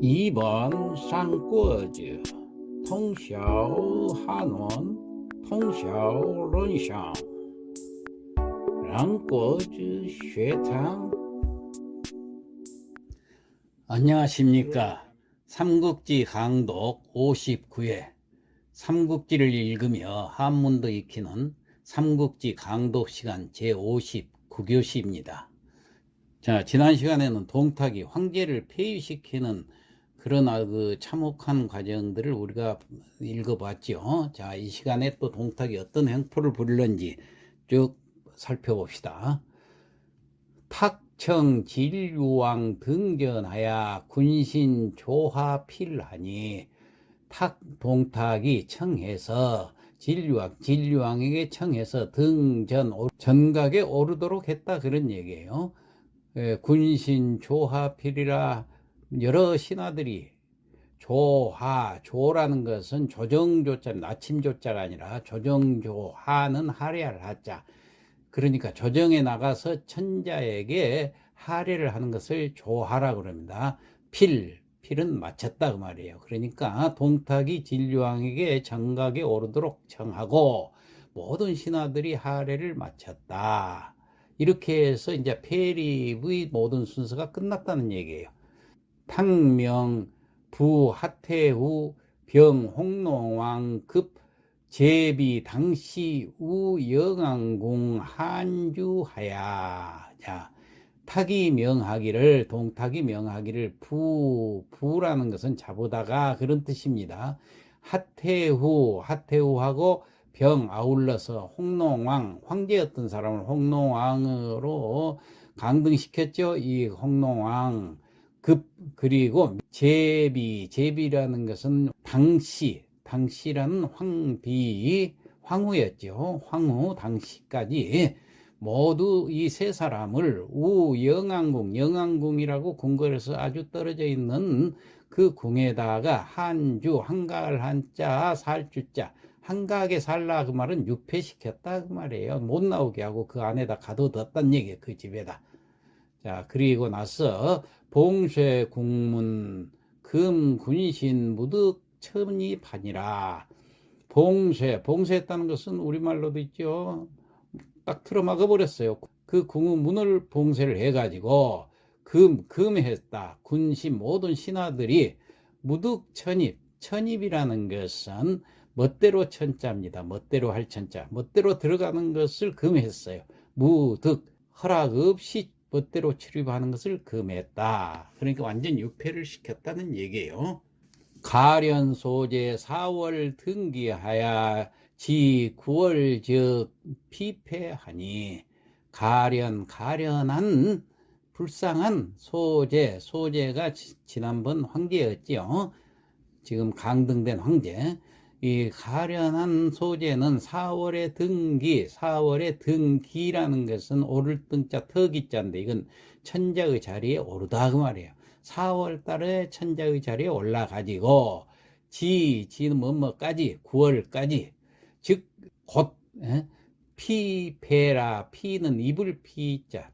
2번三国志通晓汉文通晓论想三国志学堂. 안녕하십니까. 삼국지 강독 59회 삼국지를 읽으며 한문도 익히는 삼국지 강독 시간 제59교시입니다. 자, 지난 시간에는 동탁이 황제를 폐위시키는 그런 참혹한 과정들을 우리가 읽어봤죠. 자, 이 시간에 또 동탁이 어떤 행포를 부리는지 쭉 살펴봅시다. 탁청 진류왕 등전하야 군신 조하필하니, 동탁이 청해서 진류왕에게 청해서 전각에 오르도록 했다, 그런 얘기예요. 군신 조하필이라 여러 신하들이, 조라는 것은 조정조자, 나침조자가 아니라 조정조, 하는 하례할 하자. 그러니까 조정에 나가서 천자에게 하례를 하는 것을 조하라고 그럽니다. 필은 마쳤다 그 말이에요. 그러니까 동탁이 진류왕에게 정각에 오르도록 청하고 모든 신하들이 하례를 마쳤다. 이렇게 해서 이제 폐립의 모든 순서가 끝났다는 얘기예요. 탕명 부 하태후 병 홍농왕 급 제비 당시 우 영왕궁 한주하야. 자, 동탁이 명하기를 부라는 것은 자보다가 그런 뜻입니다. 하태후하고 병 아울러서 홍농왕, 황제였던 사람을 홍농왕으로 강등시켰죠. 이 홍농왕 그리고 제비라는 것은 당시라는 황후였죠. 황후 당시까지 모두 이 세 사람을 영왕궁이라고 궁궐에서 아주 떨어져 있는 그 궁에다가 한가할 한자 살주자, 한가하게 살라 그 말은 유폐시켰다 그 말이에요. 못 나오게 하고 그 안에다 가둬뒀단 얘기예요. 그 집에다. 자, 그리고 나서 봉쇄 국문 금 군신 무득 천입하니라. 봉쇄했다는 것은 우리말로도 있죠. 딱 틀어막아 버렸어요. 그 궁의 문을 봉쇄를 해가지고 금했다. 군신 모든 신하들이 무득 천입이라는 것은 멋대로 천자입니다. 멋대로 할 천자, 멋대로 들어가는 것을 금했어요. 무득 허락 없이 멋대로 출입하는 것을 금했다. 그러니까 완전 유폐를 시켰다는 얘기예요. 가련 소재 4월 등기하야 지 9월 즉 피폐하니, 가련한 불쌍한 소재가 지난번 황제였지요. 지금 강등된 황제. 이 가련한 소재는 4월의 등기라는 것은 오를 등자 터기자인데, 이건 천자의 자리에 오르다 그 말이에요. 4월 달에 천자의 자리에 올라가지고 지는 뭐까지 9월까지, 즉 곧 피폐라. 피는 입을 피자,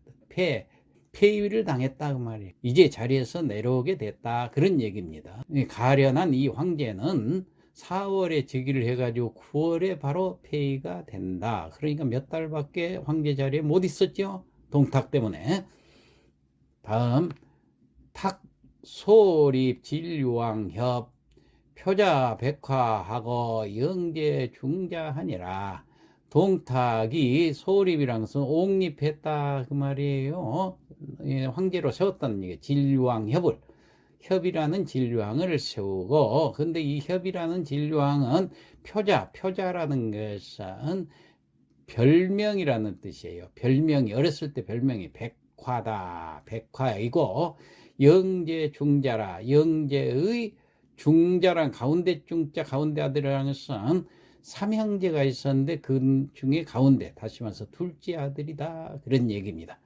폐위를 당했다 그 말이에요. 이제 자리에서 내려오게 됐다, 그런 얘기입니다. 가련한 이 황제는 4월에 즉위를 해가지고 9월에 바로 폐위가 된다. 그러니까 몇 달밖에 황제 자리에 못 있었죠. 동탁 때문에. 다음 소립 진류왕협 표자 백화하고 영제 중자하니라. 동탁이 소립이란 것은 옹립했다 그 말이에요. 황제로 세웠다는 얘기예요. 진류왕협을, 협이라는 진류왕을 세우고, 근데 이 협이라는 진류왕은 표자라는 것은 별명이라는 뜻이에요. 별명이, 어렸을 때 별명이 백화이고, 영제 중자라. 영제의 중자란 가운데 중자, 가운데 아들이라는 것은 삼형제가 있었는데 그 중에 가운데, 다시 말해서 둘째 아들이다, 그런 얘기입니다.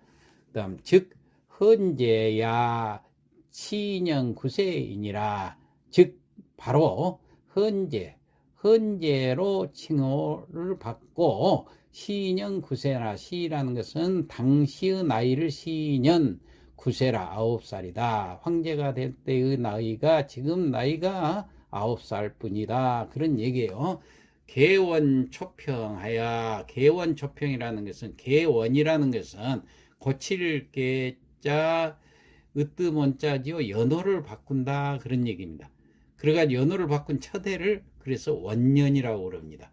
그다음 즉 헌제야 시년 9세이니라. 즉 바로 헌제로 칭호를 받고, 시년 9세나, 시라는 것은 당시의 나이를 시년, 구세라 9살이다. 황제가 될 때의 나이가 지금 나이가 9살 뿐이다. 그런 얘기예요. 개원초평하야. 개원초평이라는 것은, 개원이라는 것은 고칠 개자 으뜸원자지요, 연호를 바꾼다, 그런 얘기입니다. 그래가지고 연호를 바꾼 첫 해를 그래서 원년이라고 그럽니다.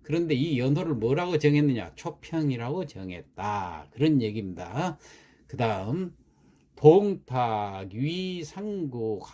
그런데 이 연호를 뭐라고 정했느냐? 초평이라고 정했다, 그런 얘기입니다. 그 다음 동탁 위상국하고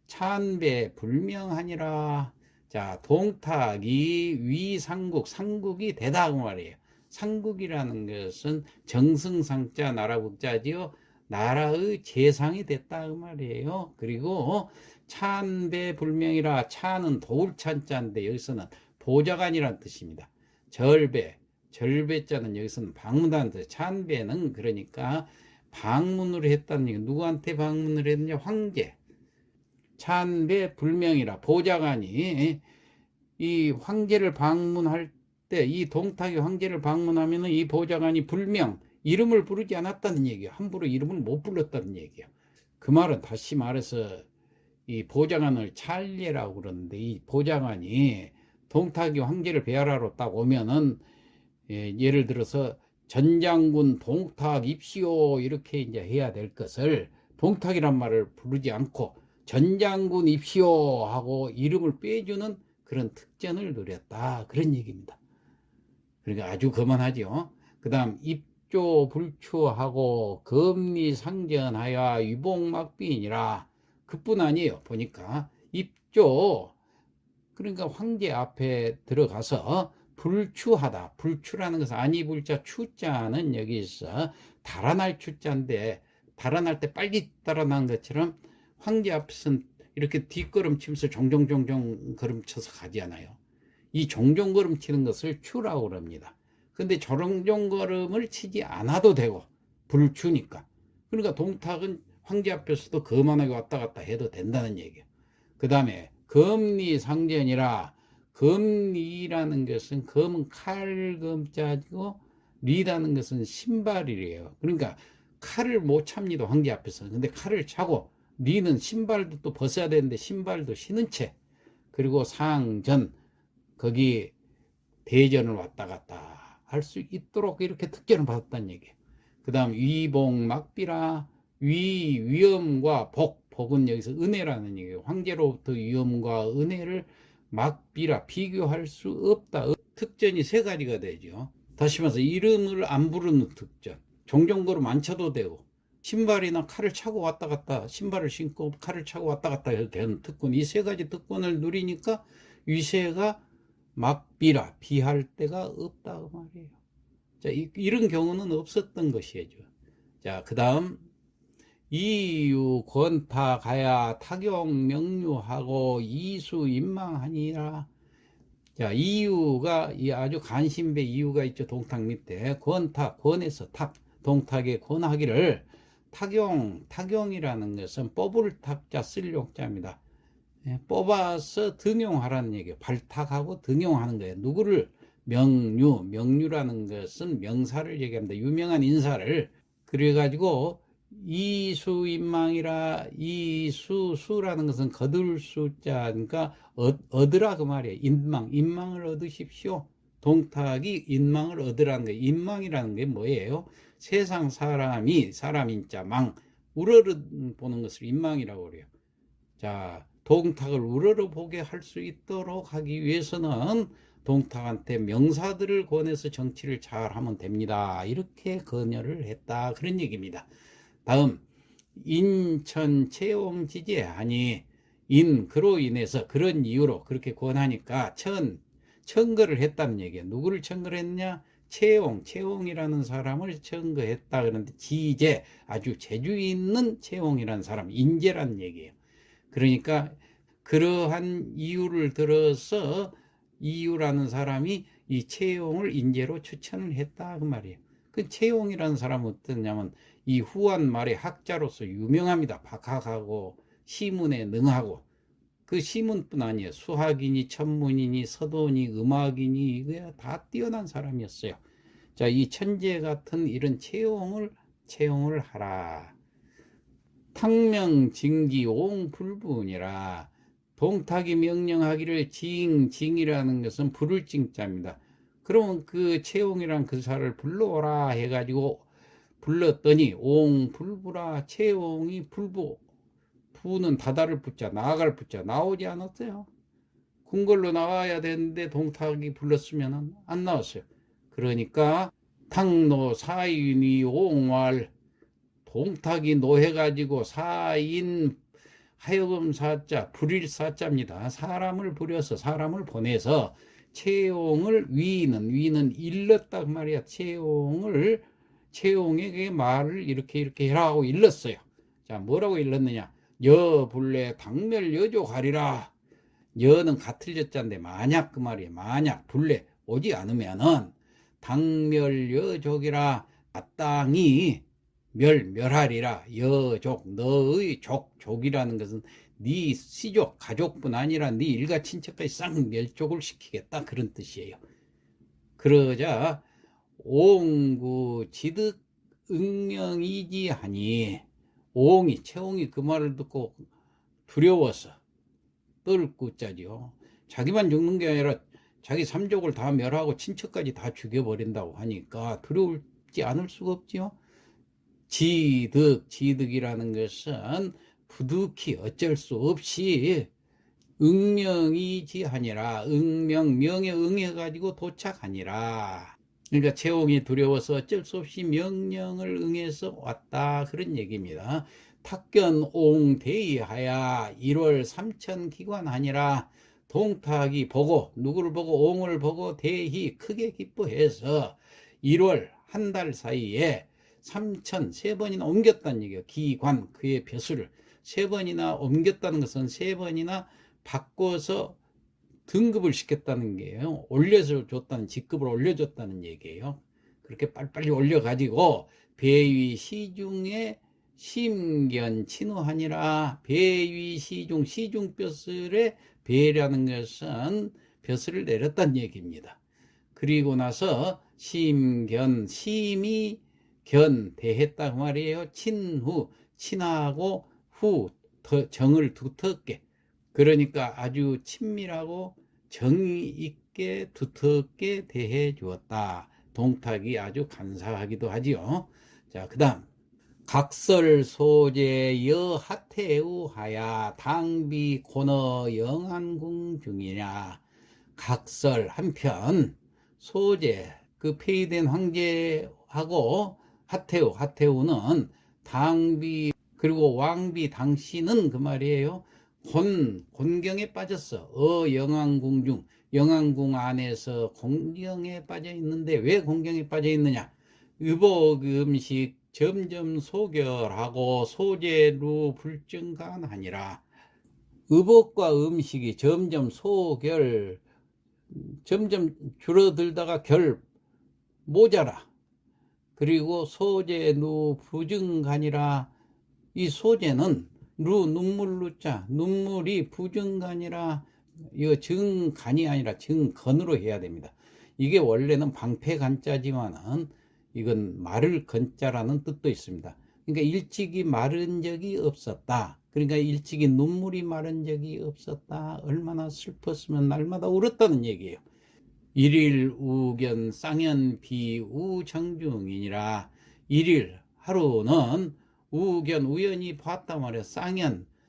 찬배 불명하니라. 자, 동탁이 위상국, 상국이 되다 그 말이에요. 상국이라는 것은 정승상자 나라국자지요, 나라의 재상이 됐다 그 말이에요. 그리고 찬배 불명이라. 찬은 도울찬자인데 여기서는 보좌관이라는 뜻입니다. 절배자는 여기서는 방문하는 뜻. 찬배는 그러니까 방문을 했다는 얘기. 누구한테 방문을 했느냐? 황제. 찬배 불명이라. 보좌관이 이 황제를 방문할 때, 이 동탁이 황제를 방문하면은 이 보좌관이 불명, 이름을 부르지 않았다는 얘기예요. 함부로 이름을 못 불렀다는 얘기예요. 그 말은 다시 말해서 이 보좌관을 찰례라고 그러는데, 이 보좌관이 동탁이 황제를 배하러 딱 오면은, 예를 들어서 전장군 동탁 입시오 이렇게 이제 해야 될 것을 동탁이란 말을 부르지 않고 전장군 입시오 하고 이름을 빼주는 그런 특전을 누렸다, 그런 얘기입니다. 그러니까 아주 거만하죠. 그 다음 입조 불추하고 금리상전하여 위복막비이니라. 그뿐 아니에요. 보니까 입조, 그러니까 황제 앞에 들어가서 불추하다. 불추라는 것은 아니불자 추자는 여기서 달아날 추자인데, 달아날 때 빨리 달아난 것처럼 황제 앞에서는 이렇게 뒷걸음치면서 종종종종 걸음쳐서 가지 않아요. 이 종종걸음 치는 것을 추라고 합니다. 근데 종종걸음을 치지 않아도 되고, 불추니까. 그러니까 동탁은 황제 앞에서도 거만하게 왔다 갔다 해도 된다는 얘기예요. 그 다음에 금리상전이라. 금리라는 것은, 금은 칼금자고 리라는 것은 신발이래요. 그러니까 칼을 못 찹니다, 황제 앞에서. 근데 칼을 차고, 리는 신발도 또 벗어야 되는데 신발도 신은 채, 그리고 상전, 거기 대전을 왔다 갔다 할 수 있도록 이렇게 특전을 받았다는 얘기예요. 그 다음 위복막비라. 위엄과 복은 여기서 은혜라는 얘기예요. 황제로부터 위엄과 은혜를 막비라, 비교할 수 없다. 특전이 세 가지가 되죠. 다시 말해서 이름을 안 부르는 특전, 종종거로 만쳐도 되고, 신발이나 칼을 차고 왔다 갔다, 신발을 신고 칼을 차고 왔다 갔다 해도 되는 특권, 이 세 가지 특권을 누리니까 위세가 막비라, 비할 데가 없다 그 말이에요. 자, 이런 경우는 없었던 것이죠. 자, 그 다음 이유 권타 가야 타경 명료하고 이수 인망하니라. 자, 이유가 아주 간신배 이유가 있죠. 동탁 밑에 권타, 권에서 탁, 동탁의 권하기를 타경이라는 것은 뽑을 탁자 쓸 용자입니다. 뽑아서 등용하라는 얘기예요. 발탁하고 등용하는 거예요. 누구를? 명류라는 것은 명사를 얘기합니다. 유명한 인사를. 그래가지고 이수인망이라. 수라는 것은 거둘 수자, 그러니까 얻으라 그 말이에요. 인망을 얻으십시오. 동탁이 인망을 얻으라는 거예요. 인망이라는 게 뭐예요? 세상 사람인자 망, 우러러보는 것을 인망이라고 그래요. 자, 동탁을 우러러보게 할 수 있도록 하기 위해서는 동탁한테 명사들을 권해서 정치를 잘 하면 됩니다. 이렇게 권유를 했다, 그런 얘기입니다. 다음 인천 채용지제하니. 그로 인해서, 그런 이유로 그렇게 권하니까 청거를 했다는 얘기예요. 누구를 청거를 했냐? 채용이라는 사람을 청거했다. 그런데 지제, 아주 재주 있는 채용이라는 사람, 인재라는 얘기예요. 그러니까 그러한 이유를 들어서 이유라는 사람이 이 채용을 인재로 추천을 했다 그 말이에요. 그 채용이라는 사람은 어떠냐면 이 후한 말의 학자로서 유명합니다. 박학하고 시문에 능하고, 그 시문뿐 아니에요. 수학이니 천문이니 서도니 음악이니 이거야 다 뛰어난 사람이었어요. 자, 이 천재 같은 이런 채용을 채용을 하라. 탕명징기 옹불분이라. 동탁이 명령하기를 징이라는 것은 불을 징자입니다. 그러면 그 채용이란 그 사를 불러오라 해가지고 불렀더니 옹불부라. 채용이 불부, 부는 다다를 붙자 나아갈 붙자 나오지 않았어요. 궁궐로 나와야 되는데 동탁이 불렀으면 안 나왔어요. 그러니까 탕노 사인이 옹왈, 동탁이 노해가지고 사인 하여금 사자 불일 사자입니다. 사람을 부려서 사람을 보내서 채용을 위는 일렀다 그 말이야. 채용에게 말을 이렇게 해라 하고 일렀어요. 자, 뭐라고 일렀느냐? 여 불래 당멸 여조 가리라. 여는 같을 여자인데 만약 그 말이에요. 만약 불래 오지 않으면은 당멸 여족이라. 마땅히 멸하리라. 여족 너의 족이라는 것은 네 시족 가족뿐 아니라 네 일가 친척까지 싹 멸족을 시키겠다 그런 뜻이에요. 그러자 옹구 지득 응명이지하니, 채용이 그 말을 듣고 두려워서 떨구자지요. 자기만 죽는 게 아니라 자기 삼족을 다 멸하고 친척까지 다 죽여버린다고 하니까 두려울지 않을 수가 없지요. 지득이라는 것은 부득이 어쩔 수 없이 응명이지하니라. 명에 응해가지고 도착하니라. 그러니까 채용이 두려워서 어쩔 수 없이 명령을 응해서 왔다 그런 얘기입니다. 탁견 대의하야 1월 3천 기관하니라. 동탁이 보고 누구를 보고 옹을 보고 대히 크게 기뻐해서 1월 한 달 사이에 3천 3번이나 옮겼다는 얘기예요. 기관 그의 벼슬을 3번이나 옮겼다는 것은 3번이나 바꿔서 등급을 시켰다는 게요. 올려서 줬다는, 직급을 올려줬다는 얘기예요. 그렇게 빨리빨리 올려가지고 배위 시중에 심견 친우하니라. 배위 시중 벼슬에 배라는 것은 벼슬을 내렸다는 얘기입니다. 그리고 나서 심이 대했다 그 말이에요. 친하고 후 정을 두텁게, 그러니까 아주 친밀하고 정이 있게 두텁게 대해 주었다. 동탁이 아주 간사하기도 하지요. 자, 그 다음 각설 소재 여하태우하야 당비 고너 영안궁 중이냐. 각설 한편 소재 그 폐위된 황제하고 하태우는 당비 그리고 왕비 당신은 그 말이에요. 곤경에 빠졌어. 영안궁 중, 영안궁 안에서 곤경에 빠져 있는데 왜 곤경에 빠져 있느냐? 의복 음식 점점 소결하고 소재로 불증간하니라. 의복과 음식이 점점 줄어들다가 모자라. 그리고 소재로 부증간이라. 이 소재는 눈물루자 눈물이 부증간이라. 이거 증간이 아니라 증건으로 해야 됩니다. 이게 원래는 방패간자지만은 이건 마를 건자라는 뜻도 있습니다. 그러니까 일찍이 마른 적이 없었다. 그러니까 일찍이 눈물이 마른 적이 없었다. 얼마나 슬펐으면 날마다 울었다는 얘기예요. 일일 우견 쌍연 비우정중이니라. 일일 하루는 우견 우연히 봤단 말이야.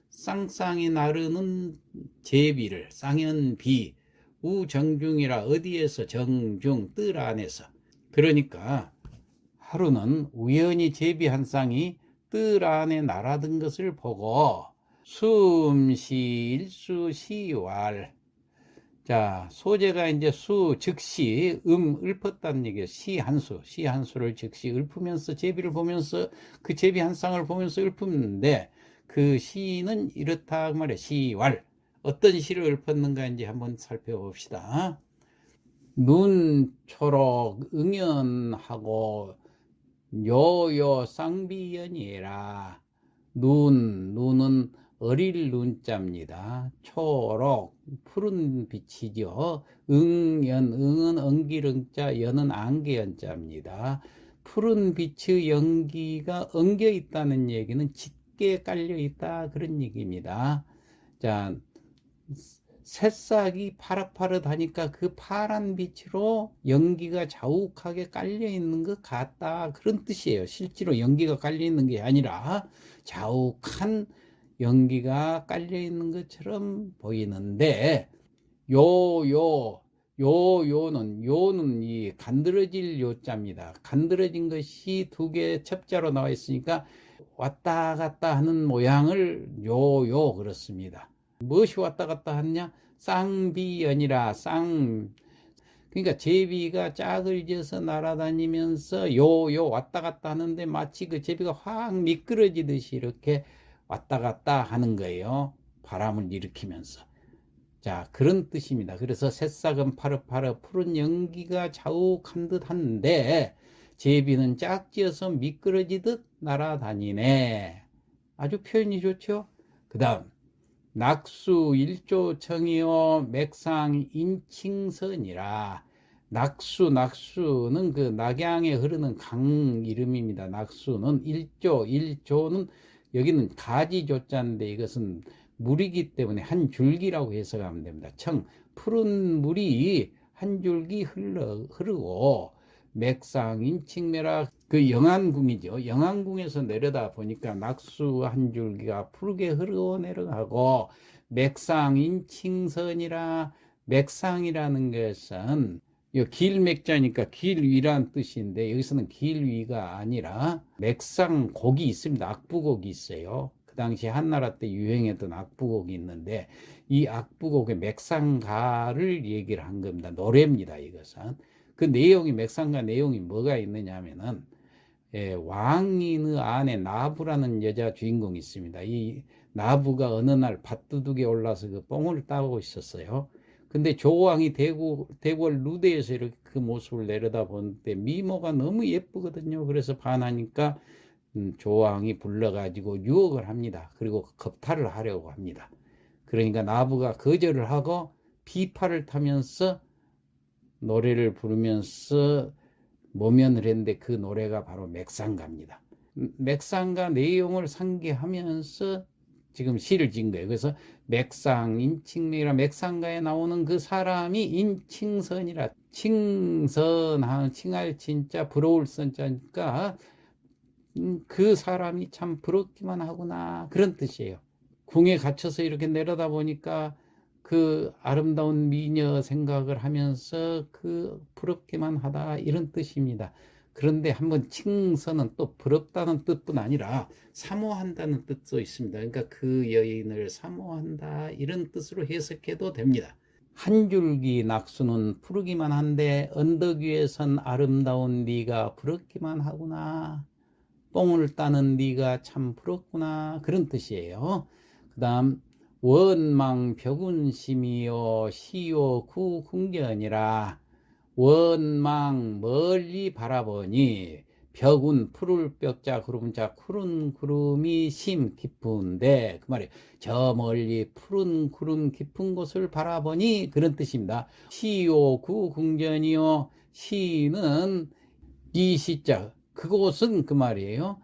쌍쌍이 나르는 제비를 쌍연비 우정중이라. 어디에서? 정중 뜰 안에서. 그러니까 하루는 우연히 제비 한 쌍이 뜰 안에 날아든 것을 보고 숨시 일수시왈. 자, 소재가 이제 즉시 읊었다는 얘기예요. 시 한 수를 즉시 읊으면서 제비를 보면서 그 제비 한 쌍을 보면서 읊는데 그 시는 이렇다 그 말이에요. 시왈. 어떤 시를 읊었는가 이제 한번 살펴봅시다. 눈 초록 응연하고 요요 쌍비연이라. 눈은 어릴 눈자입니다. 초록 푸른 빛이죠. 응은 엉기릉자, 연은 안개연자입니다. 푸른 빛의 연기가 엉겨 있다는 얘기는 짙게 깔려 있다, 그런 얘기입니다. 자, 새싹이 파릇파릇하니까 그 파란 빛으로 연기가 자욱하게 깔려 있는 것 같다, 그런 뜻이에요. 실제로 연기가 깔려 있는 게 아니라 자욱한 연기가 깔려 있는 것처럼 보이는데, 요는 이 간드러질 요자입니다. 간드러진 것이 두 개 첩자로 나와 있으니까 왔다 갔다 하는 모양을 요 그렇습니다. 무엇이 왔다 갔다 하느냐? 쌍비연이라, 그러니까 제비가 짝을 지어서 날아다니면서 요 왔다 갔다 하는데 마치 그 제비가 확 미끄러지듯이 이렇게 왔다 갔다 하는 거예요. 바람을 일으키면서. 자, 그런 뜻입니다. 그래서 새싹은 파릇파릇 푸른 연기가 자욱한 듯 한데 제비는 짝지어서 미끄러지듯 날아다니네. 아주 표현이 좋죠. 그 다음, 낙수 일조청이요 맥상 인칭선이라. 낙수는 그 낙양에 흐르는 강 이름입니다. 낙수는 일조는 여기는 가지조자인데 이것은 물이기 때문에 한 줄기라고 해석하면 됩니다. 푸른 물이 한 줄기 흐르고 맥상인칭매라, 그 영안궁이죠. 영안궁에서 내려다 보니까 낙수 한 줄기가 푸르게 흐르고 내려가고, 맥상인칭선이라, 맥상이라는 것은 길맥자니까 길위란 뜻인데 여기서는 길위가 아니라 맥상곡이 있습니다. 악부곡이 있어요. 그 당시 한나라 때 유행했던 악부곡이 있는데 이 악부곡의 맥상가를 얘기를 한 겁니다. 노래입니다. 이것은. 그 내용이, 맥상가 내용이 뭐가 있느냐 하면은, 왕인의 안에 나부라는 여자 주인공이 있습니다. 이 나부가 어느 날 밭두둑에 올라서 그 뽕을 따고 있었어요. 근데 조왕이 대궐 루대에서 이렇게 그 모습을 내려다 보는데 미모가 너무 예쁘거든요. 그래서 반하니까 조왕이 불러가지고 유혹을 합니다. 그리고 겁탈을 하려고 합니다. 그러니까 나부가 거절을 하고 비파를 타면서 노래를 부르면서 모면을 했는데 그 노래가 바로 맥상가입니다. 맥상가 내용을 상기하면서 지금 시를 지은 거예요. 그래서 맥상인칭매라, 맥상가에 나오는 그 사람이 인칭선이라, 칭선하는 칭할 진짜 부러울 선자니까 그 사람이 참 부럽기만 하구나, 그런 뜻이에요. 궁에 갇혀서 이렇게 내려다 보니까 그 아름다운 미녀 생각을 하면서 그 부럽기만 하다, 이런 뜻입니다. 그런데 한번 칭선은 또 부럽다는 뜻뿐 아니라 사모한다는 뜻도 있습니다. 그러니까 그 여인을 사모한다, 이런 뜻으로 해석해도 됩니다. 한 줄기 낙수는 푸르기만 한데 언덕 위에 선 아름다운 네가 부럽기만 하구나. 뽕을 따는 네가 참 부럽구나, 그런 뜻이에요. 그 다음, 원망 벽운심이요 시요 구궁견이라. 원망 멀리 바라보니, 벽운 푸를 벽자 구름자 푸른 구름이 심 깊은데, 그 말이에요. 저 멀리 푸른 구름 깊은 곳을 바라보니, 그런 뜻입니다. 시요 구궁견이요, 시는 이 시자, 그곳은 그 말이에요.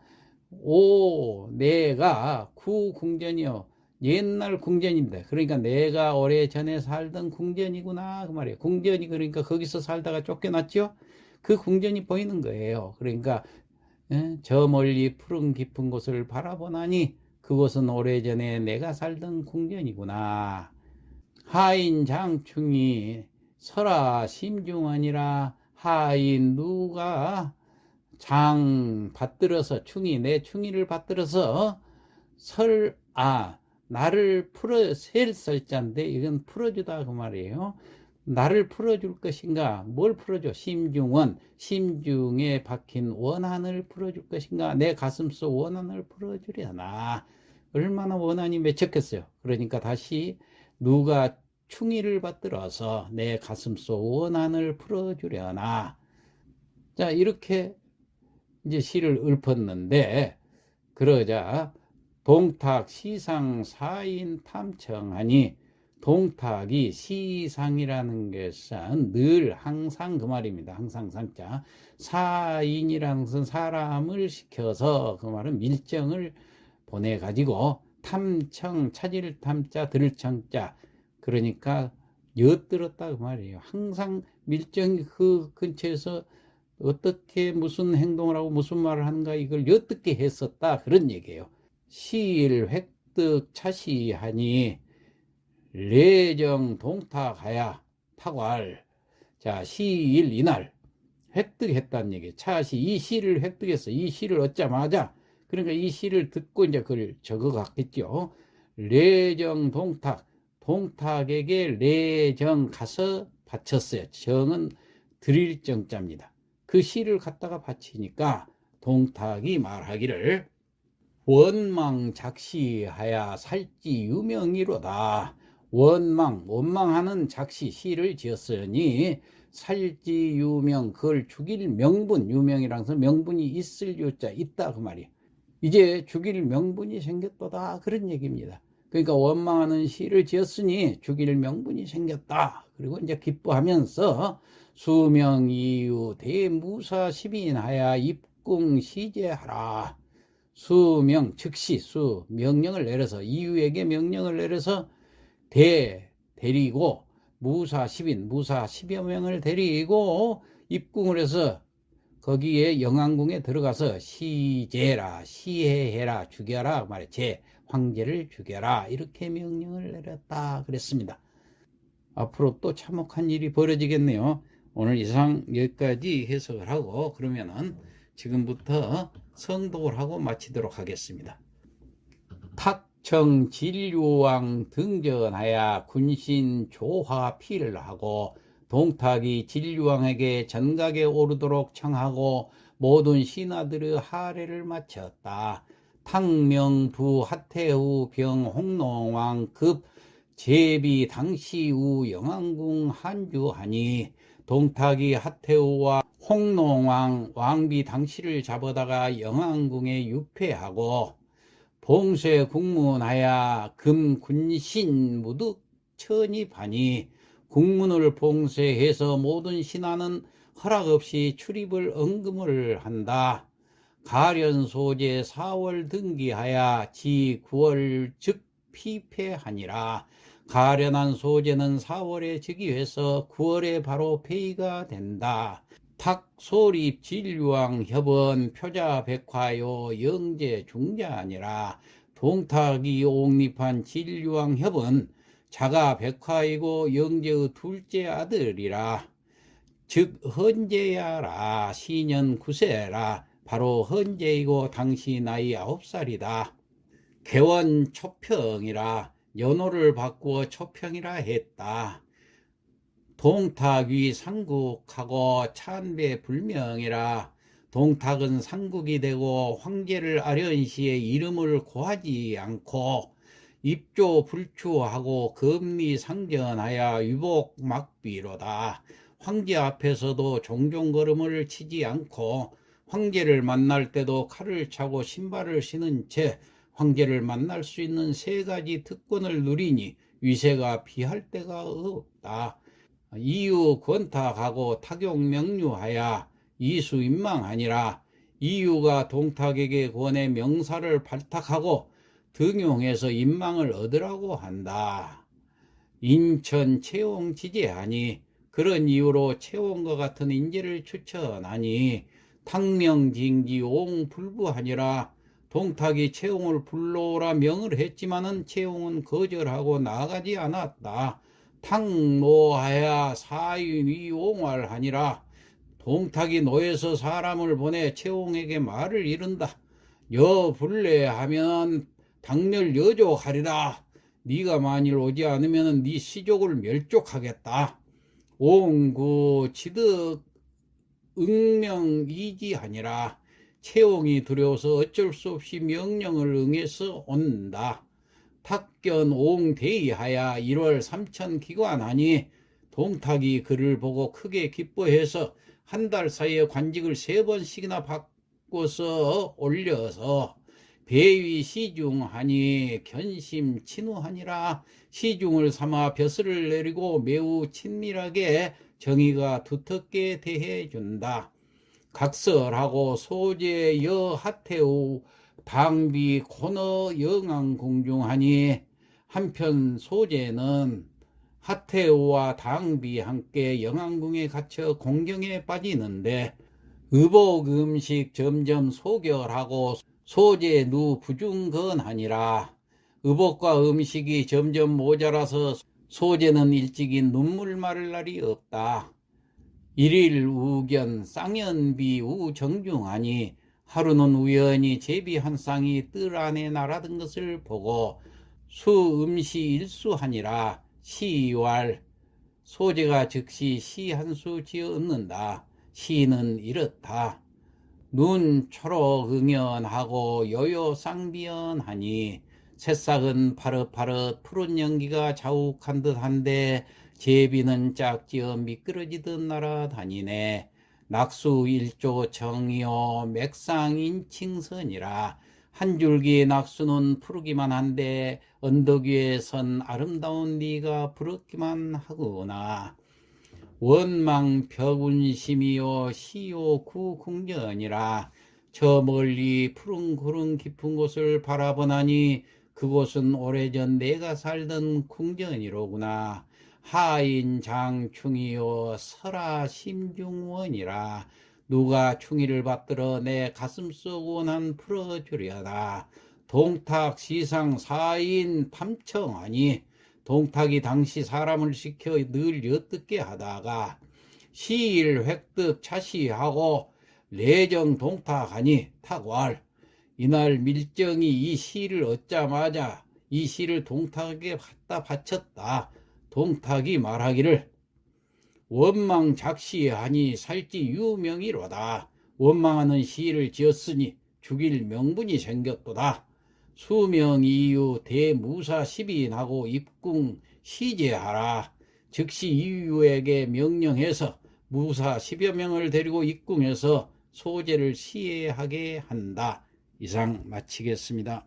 내가 구궁전이요, 옛날 궁전인데, 그러니까 내가 오래전에 살던 궁전이구나, 그 말이에요. 궁전이, 그러니까 거기서 살다가 쫓겨났죠. 그 궁전이 보이는 거예요. 그러니까 저 멀리 푸른 깊은 곳을 바라보나니 그곳은 오래전에 내가 살던 궁전이구나. 하인 장충이 설아 심중하니라. 하인 누가 장 받들어서, 내 충이를 받들어서 나를 셀 설자인데 이건 풀어주다, 그 말이에요. 나를 풀어줄 것인가? 뭘 풀어줘? 심중에 박힌 원한을 풀어줄 것인가? 내 가슴 속 원한을 풀어주려나. 얼마나 원한이 맺혔겠어요. 그러니까 다시, 누가 충이를 받들어서 내 가슴 속 원한을 풀어주려나. 자, 이렇게 이제 시를 읊었는데, 그러자 동탁 시상 사인 탐청하니, 동탁이 시상이라는 것은 늘 항상 그 말입니다. 항상 상자. 사인이라는 것은 사람을 시켜서 그 말은 밀정을 보내 가지고 탐청 찾을 탐자 들을 청자 그러니까 엿들었다 그 말이에요. 항상 밀정이 그 근처에서 어떻게 무슨 행동을 하고 무슨 말을 하는가 이걸 엿듣게 했었다 그런 얘기예요. 시일 획득 차시하니 레정 동탁하야 탁왈. 자, 시일 이날 획득했다는 얘기. 차시 이 시를 획득했어. 이 시를 얻자마자 그러니까 이 시를 듣고 이제 그걸 적어 갔겠죠. 레정 동탁. 동탁에게 레정 가서 바쳤어요. 정은 드릴 정자입니다. 그 시를 갖다가 바치니까 동탁이 말하기를 원망 작시하야 살지 유명이로다. 원망하는 작시 시를 지었으니 살지 유명 그걸 죽일 명분 유명이라서 명분이 있을 유자 있다 그 말이에요. 이제 죽일 명분이 생겼다 그런 얘기입니다. 그러니까 원망하는 시를 지었으니 죽일 명분이 생겼다. 그리고 이제 기뻐하면서 수명 이유 대무사 시민하야 입궁 시제하라. 수명 즉시 수 명령을 내려서 이유에게 명령을 내려서 데리고 무사 10여 명을 데리고 입궁을 해서 거기에 영안궁에 들어가서 시제라 시해해라 죽여라 말이야. 제 황제를 죽여라 이렇게 명령을 내렸다 그랬습니다. 앞으로 또 참혹한 일이 벌어지겠네요. 오늘 이상 여기까지 해석을 하고 그러면은 지금부터 성독을 하고 마치도록 하겠습니다. 탁청 진류왕 등전하야 군신 조화 피를 하고 동탁이 진류왕에게 전각에 오르도록 청하고 모든 신하들의 하례를 마쳤다. 탕명부 하태후 병 홍농왕 급 제비 당시후 영안궁 한주하니 동탁이 하태후와 홍농왕 왕비 당시를 잡아다가 영안궁에 유폐하고 봉쇄 국문하야 금군신 무득 천입하니 국문을 봉쇄해서 모든 신하는 허락 없이 출입을 언금을 한다. 가련소제 4월 등기하야 지 9월 즉 피폐하니라. 가련한 소제는 4월에 즉위해서 9월에 바로 폐위가 된다. 탁소립 진류왕 협은 표자백화요 영제 중자아니라. 동탁이 옹립한 진류왕 협은 자가 백화이고 영제의 둘째 아들이라. 즉 헌제야라 시년 9세라. 바로 헌제이고 당시 나이 9살이다. 개원 초평이라. 연호를 바꾸어 초평이라 했다. 동탁이 상국하고 찬배 불명이라. 동탁은 상국이 되고 황제를 아려한 시에 이름을 고하지 않고 입조 불추하고 금리 상전하여 유복 막비로다. 황제 앞에서도 종종 걸음을 치지 않고 황제를 만날 때도 칼을 차고 신발을 신은 채 황제를 만날 수 있는 3가지 특권을 누리니 위세가 비할 데가 없다. 이유 권탁하고 탁용 명류하야 이수 임망하니라. 이유가 동탁에게 권해 명사를 발탁하고 등용해서 임망을 얻으라고 한다. 인천 채용 지제하니 그런 이유로 채용과 같은 인재를 추천하니 탁명징지 옹불부하니라. 동탁이 채용을 불러오라 명을 했지만은 채용은 거절하고 나가지 않았다. 탁노하야 사인위 옹활하니라. 동탁이 노에서 사람을 보내 채용에게 말을 이른다. 여 불례하면 당렬 여족하리라. 네가 만일 오지 않으면 네 시족을 멸족하겠다. 옹구 지득 응명이지하니라. 채용이 두려워서 어쩔 수 없이 명령을 응해서 온다. 탁견 옹대의하야 1월 3천 기관하니 동탁이 그를 보고 크게 기뻐해서 한 달 사이에 관직을 3번씩이나 바꿔서 올려서 배위 시중하니 견심 친우하니라. 시중을 삼아 벼슬을 내리고 매우 친밀하게 정의가 두텁게 대해준다. 각설하고 소재 여하태우 방비 고너 영왕공중하니, 한편 소재는 하태우와 당비 함께 영왕궁에 갇혀 공경에 빠지는데, 의복 음식 점점 소결하고 소재 누 부중건하니라. 의복과 음식이 점점 모자라서 소재는 일찍이 눈물 마를 날이 없다. 일일 우견 쌍연비 우정중하니, 하루는 우연히 제비 한 쌍이 뜰 안에 날아든 것을 보고 수음시 일수하니라. 시왈 소재가 즉시 시 한 수 지어 얻는다. 시는 이렇다. 눈 초록 응연하고 요요 쌍비연하니, 새싹은 파릇파릇 푸른 연기가 자욱한 듯한데 제비는 짝지어 미끄러지듯 날아다니네. 낙수 일조 정이요 맥상인칭선이라. 한 줄기 낙수는 푸르기만 한데 언덕 위에 선 아름다운 네가 부럽기만 하구나. 원망 벽운심이요 시요 구궁전이라. 저 멀리 푸른 구름 깊은 곳을 바라보나니 그곳은 오래전 내가 살던 궁전이로구나. 하인 장충이요 설아 심중원이라. 누가 충이를 받들어 내 가슴속 원한 풀어주려나. 동탁 시상 사인 탐청하니, 동탁이 당시 사람을 시켜 늘 엿듣게 하다가 시일 획득 차시하고 내정 동탁하니 탁왈. 이날 밀정이 이 시를 얻자마자 이 시를 동탁에게 갖다 바쳤다. 동탁이 말하기를 원망 작시하니 살지 유명이로다. 원망하는 시를 지었으니 죽일 명분이 생겼도다. 수명 이유 대무사 시빈하고 입궁 시제하라. 즉시 이유에게 명령해서 무사 10여 명을 데리고 입궁해서 소재를 시해하게 한다. 이상 마치겠습니다.